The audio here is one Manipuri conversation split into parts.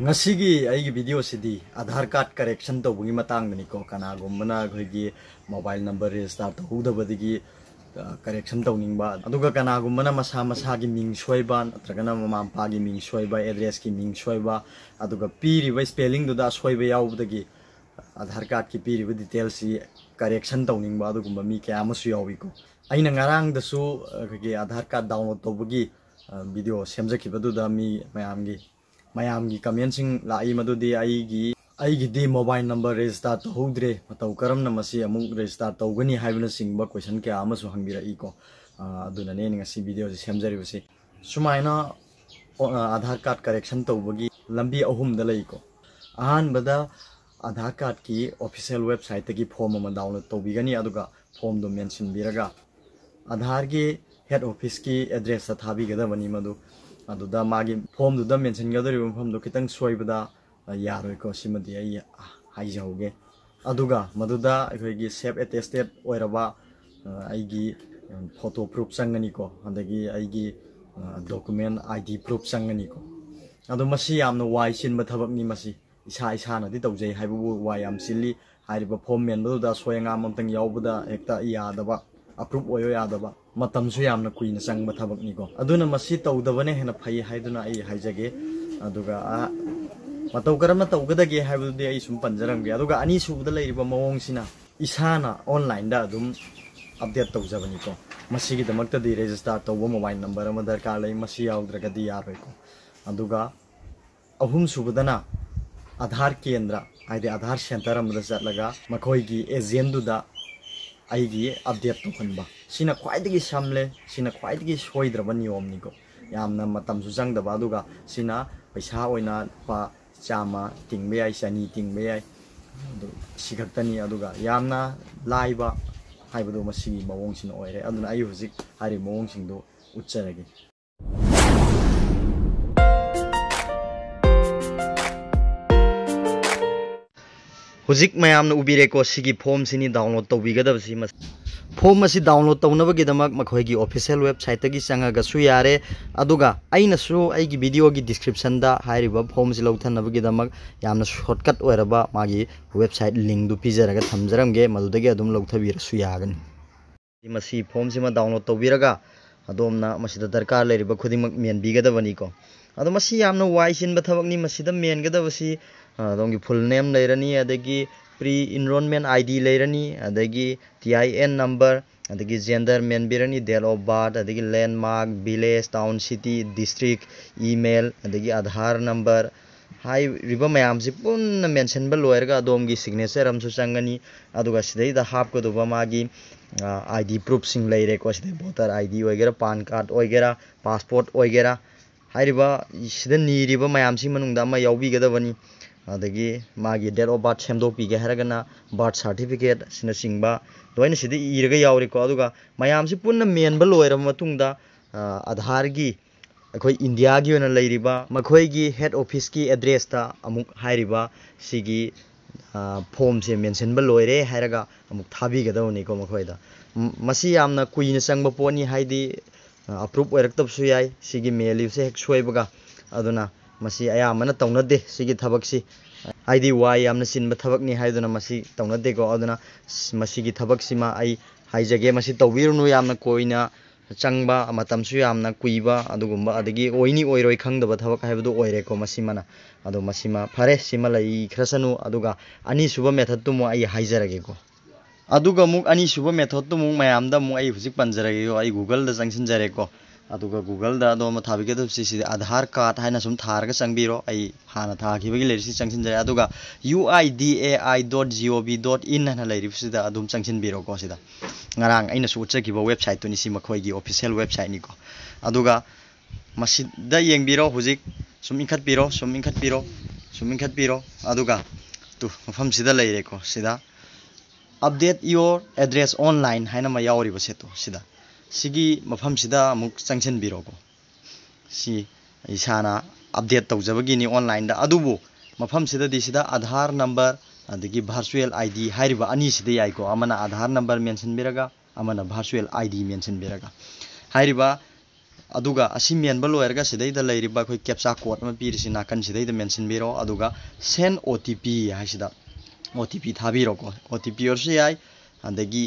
ngasi ai video sidi Aadhaar card correction to bungi matang ni ko kana gumna khoi mobile number register to hu da badigi correction to ning ba aduga kana gumna masa masa gi ming soiba natragana mama pa gi ming soiba address ki ming soiba aduga piri ba spelling du da soiba yaw badagi Aadhaar card ki piri ba details si correction to ning ba adugumba mi kya masu yawi ko aina ngarang da su khoi Aadhaar card download to bugi video semjaki badu da mi mayamgi commenting lai madudi aigi di mobile number register to hodre matau karam na masi amuk register to gani haibna singba question kya amasu hangbira iko aduna ne ngasi video se semjari basi sumaina Aadhaar card correction to bagi lambi ahum da lai ko ahan bada Aadhaar card ki official website ki form ma download to bigani aduga form do mention biraga Aadhaar ki head office ki address ta thabi gada bani madu aduda magi form du da mention gadari form do kitang soibada yaroi ko simadi ai haijauge aduga maduda akhoi self attested oiraba aigi photo proof sangani ko adagi aigi document ID proof sangani ko adu masi yamna wai sin ba thabak ni masi isa na di tawjai haibu wai yam silli hariba form men da soyanga mamtang yawbada ekta yadaba approve oyo yadaba matam su yamna kuina sang bathabak ni ko aduna masi tawdabane hena phai haiduna ai haijage aduga matau karamna tawgadage haibudi ai sum panjaramge aduga ani subda leiriba mawong sina isana online da dum update tawjabani ko masi gi damakta di register tawba mobile number ama darkar lai masi yawdraga di yaroi ko aduga ahum subdana Aadhaar kendra aide Aadhaar center amda chatlaga makhoi gi agent du da aigi update to khanba sina khwaidagi samle sina khwaidagi soidraba niyom ni ko yamna matam su jang da ba duga sina paisa oina pa chama tingbe ai sani tingbe ai sigaktani aduga yamna laiba haibudu masigi mawong sin oire aduna ai hujik hari mawong sing do ucharage Hujik mayam na ubire ko sigi form sini download to bigadab si mas form asi download to na bagi damak makhoi gi official website gi sanga ga su yare aduga aina su ai gi video gi description da hairiba form si lawthan na bagi damak yamna shortcut oiraba magi website link du pijaraga thamjaram ge madudagi adum lawthabira su yagan masi form si ma download to biraga adomna masida darkar leriba khudimak men bigadabani ko adu masi yamna wai sin ba thabak ni masida men gadabasi dongi full name leirani adagi pre enrollment ID leirani adagi TIN number adagi gender men birani date of birth adagi landmark village town city district email adagi Aadhaar number hai riba mayam si punna mention ba loirga domgi signature am su changani aduga sidai da hap ko duba magi ID proof sing leire ko sidai voter ID oigera pan card oigera passport oigera hairiba sida ni riba mayam si manungda ma yawbi gadabani adagi magi date of birth semdokpi ge haragana birth certificate sina singba loina sidi iraga yawri ko aduga mayam si punna menba loira matungda Aadhaar gi akhoi India gi ona leiriba makhoi gi head office ki address ta amuk hairiba sigi form se mention ba loire hairaga amuk thabi gadawni ko makhoi da masi yamna kuina sangba poni haidi approve oiraktab su yai sigi mail se hek soibaga aduna masi ayamana tawnade sigi thabak si ID wai amna sinba thabak ni haiduna masi tawnade ko aduna masi gi thabak sima ai haijage masi tawbirunu yamna koina changba matam su yamna kuiba adugumba adagi oini oiroi khangdaba thabak haibudu oire ko masi mana adu masima phare sima lai khrasanu aduga ani suba method tumu ai haijarage ko aduga muk ani suba method tumu mayamda mu ai hujik panjarage ko ai Google da jangsin jare ko aduga Google da do ma thabige do si Aadhaar card haina sum tharga changbiro ai hana thakibagi lerisi changsin jare aduga uidai.gov.in hana lerisi da adum changsin biro ko sida ngarang aina su utchakiba website to ni si makhoi gi official website ni ko aduga masida yengbiro hujik sum inkhat biro aduga tu mafam sida leire ko sida update your address online haina ma yawri ba seto sida sigi mafam sida amuk changchen biro ko si isana update tawjabagi ni online da adubu mafam sida di sida Aadhaar number adagi virtual ID hairiba ani sida yai ko amana Aadhaar number mention biraga amana virtual ID mention biraga hairiba aduga asi menba loiraga sidaida leiriba khoi captcha code ma pirisi nakan sidaida mention biro aduga send OTP haisida OTP thabiro ko OTP orsi yai andagi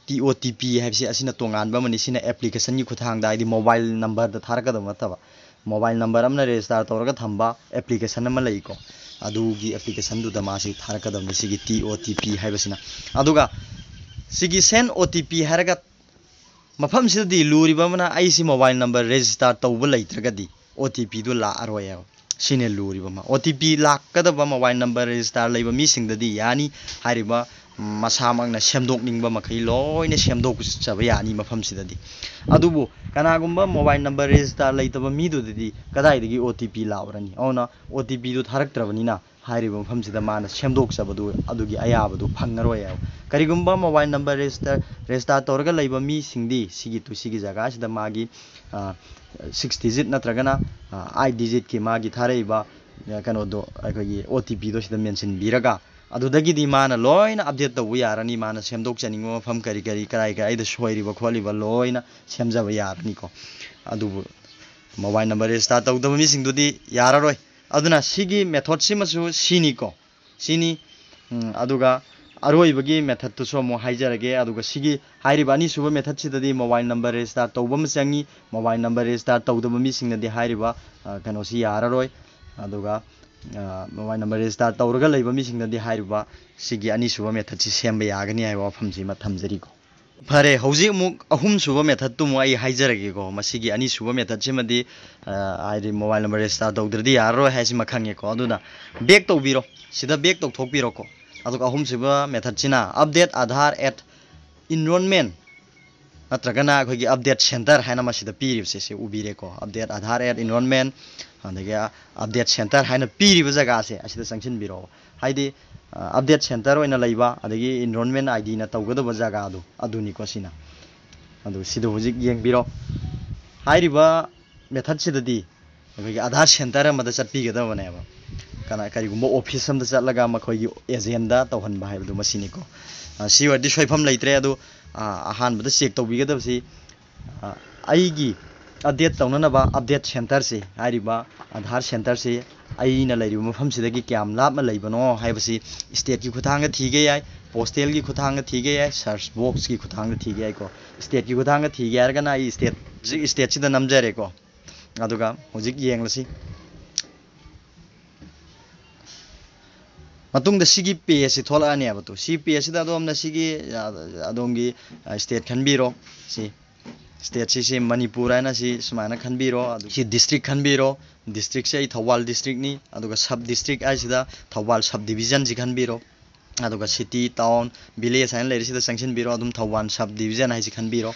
TOTP haibsi asina tongan ba mani sina application ni khuthang da idi mobile number da tharaka da mataba mobile number amna register tawraga thamba application ama lei ko adugi application du da masi tharaka da sigi TOTP haibasina aduga sigi send OTP haraga mafam sidadi luriba mana aisi mobile number register tawba leitragadi OTP du la aroya sine luriba ma OTP lakkada ba mobile number register leiba mi singdadi yani hariba masamangna semdok ningba makai loina semdok chaba yani mafam sidadi adubu kanagumba mobile number register leitaba mi du dadi kadai dagi OTP laurani ona OTP du tharaktrabanina hariba mafam sida mana semdok chabadu adugi ayabadu phangaroya karigumba mobile number register torga leiba mi singdi sigi tu sigi jaga sida magi 6 digit natragana 8 digit ki magi tharaiba kano do akogi OTP do sida mention biraga adudagi di mana loina update to yarani mana semdok chaningo mafam kari kai da soiriba kholiba loina semjaba yarani ko adu mobile number register tawdaba mi singdudi yararoi aduna sigi method simasu sini ko sini aduga aroibagi method to so mo haijarage aduga sigi hairiba ani suba method sidadi mobile number register tawba machangi mobile number register tawdaba mi singnadi hairiba kano si yararoi aduga mobile number register tawraga leiba mi singnadi hairiba sigi ani suba method si semba yagani ai wafam si ma thamjari ko fare hauji mu ahum suba method tu mo ai haijarage ko masigi ani suba method simadi ai mobile number register tawdradi yarro haisi makhange ko aduna back tawbiro sida back taw thokbiro ko aduga ahum suba method china update aadhar at enrollment natragana khogi update center haina masida pirib se ubire ko update aadhar at enrollment andage update center haina pirib jaga se asida sanction biro haidi update center oina leiba adagi enrollment ID na tawgada jaga aduni ko sina adu sida hojik yeng biro hairiba method sidadi khogi aadhar center amada chatpigada baneba kana karigumba office amda chatlaga makhogi agenda tawhanba haibdu masini ko si wadi soifam leitre adu ahan bada check tawbigadabsi aigi update tawnanaba update center se hariba aadhar center se aina leiriba mafam sidagi kyam lapma leibano haibasi state ki khuthanga thige yai postal ki khuthanga thige yai search box ki khuthanga thige yai ko state ki khuthanga thige yargana ai state sida namjare ko aduga hojik yenglasi matungda sigi page si thola ani abatu si page sida adom na sigi adongi state khanbiro si state si manipur ana si sumana khanbiro adu si district khanbiro district se thawal district ni aduga sub district ai sida thawal sub division ji khanbiro aduga city town village ai leiri sida sanction biro adum thawal sub division ai si khanbiro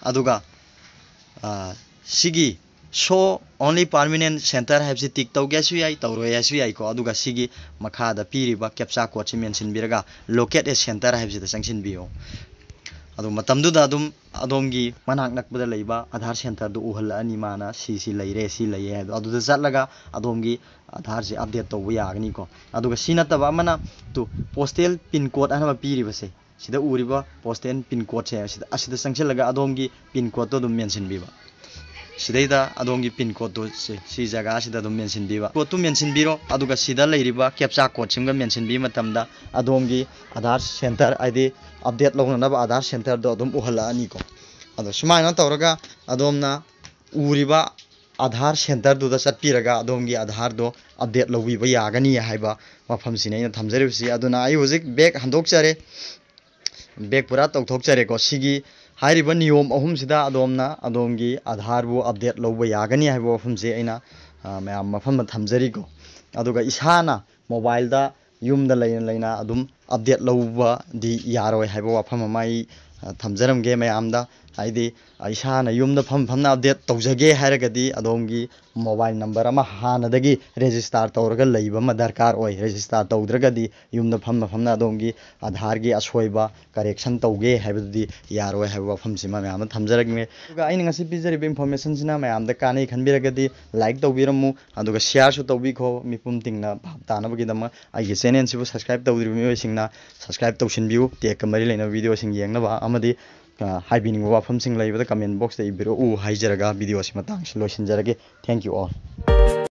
aduga sigi so only permanent center habsi tiktok yasu yai tawro yasu yai ko aduga sigi makha da piriba captcha code si mention biraga locate a center habsi da sanction biyo adu matamdu da adongi manak nakbada leiba aadhar center du uhal ani mana si leire si leye adu da chatlaga adongi aadhar si update to yagni ko aduga sinata ba mana tu postal pin code ana piriba se sida uriba postal pin code se asida sanction laga adongi pin code to dum mention biba sidaida adongi pin code to si jaga sida dum mention biba code to mention biro aduga sida leiriba captcha code simga mention bi matamda adongi aadhar center id update logna na aadhar center do dum uhala ani ko ado sumaina tawraga adomna uriba aadhar center du da chatpiraga adongi aadhar do update lobi ba yagani haiba mafam sine ina thamjaribsi aduna ai hojik back handok chare back pura tawthok chare ko sigi hairiba niyom ahum sida adomna adongi aadhar bu update loba yagani haiba mafam se aina mayam mafam thamjari ko aduga isana mobile da yumda leina adum update loba di yaroi haiba wafam mai thamjaram ge mayamda aidi isana yumda famna update tawjage hairagadi adongi mobile number ama hanadagi register tawraga leiba ma darkar oi register tawdragadi yumda famna adongi aadhar gi asoiba correction tawge haibadi yaroi haiba famsima mayam thamjaragme aduga aina ngasi pijari information sina mayamda kanai khanbiragadi like tawbiramu aduga share su tawbikho mipum tingna bhabtanabagi dama aigi channel sibu subscribe tawdribi mi singna subscribe tawsinbiu tek kamari leina video sing yengnaba amadi हाइबिनिंग वाफमसिंग लेबदा कमेंट बॉक्स दे इबिरो उ हाइजरगा वीडियो से मतंग लोइसिनजरगे थैंक यू ऑल